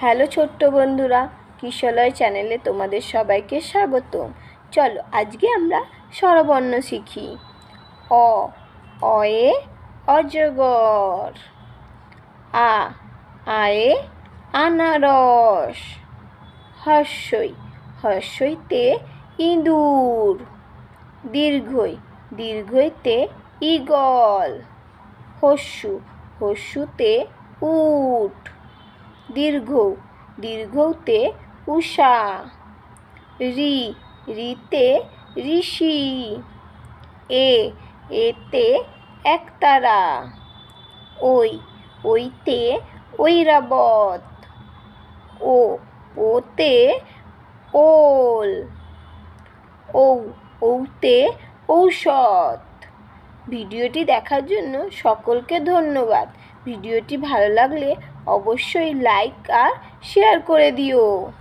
Hello ছোট্ট বন্ধুরা, কিশলয় চ্যানেলে তোমাদের সবাইকে স্বাগতম। চলো আজকে আমরা স্বরবর্ণ শিখি। অ, অয়ে অজগর। আ, আয়ে আনারস। হর্ষই, হর্ষইতে ইঁদুর। দীর্ঘই, দীর্ঘইতে ঈগল। হস্যু, হস্যুতে উট। দীর্ঘ, দীর্ঘতে উষা। রি, রিতে ঋষি। এতে একতারা। ওই, ওইতে ঐরাবত। ওতে ওল। ওতে ঔষধ। ভিডিওটি দেখার জন্য সকলকে ধন্যবাদ। ভিডিওটি ভালো লাগলে অবশ্যই লাইক আর শেয়ার করে দিও।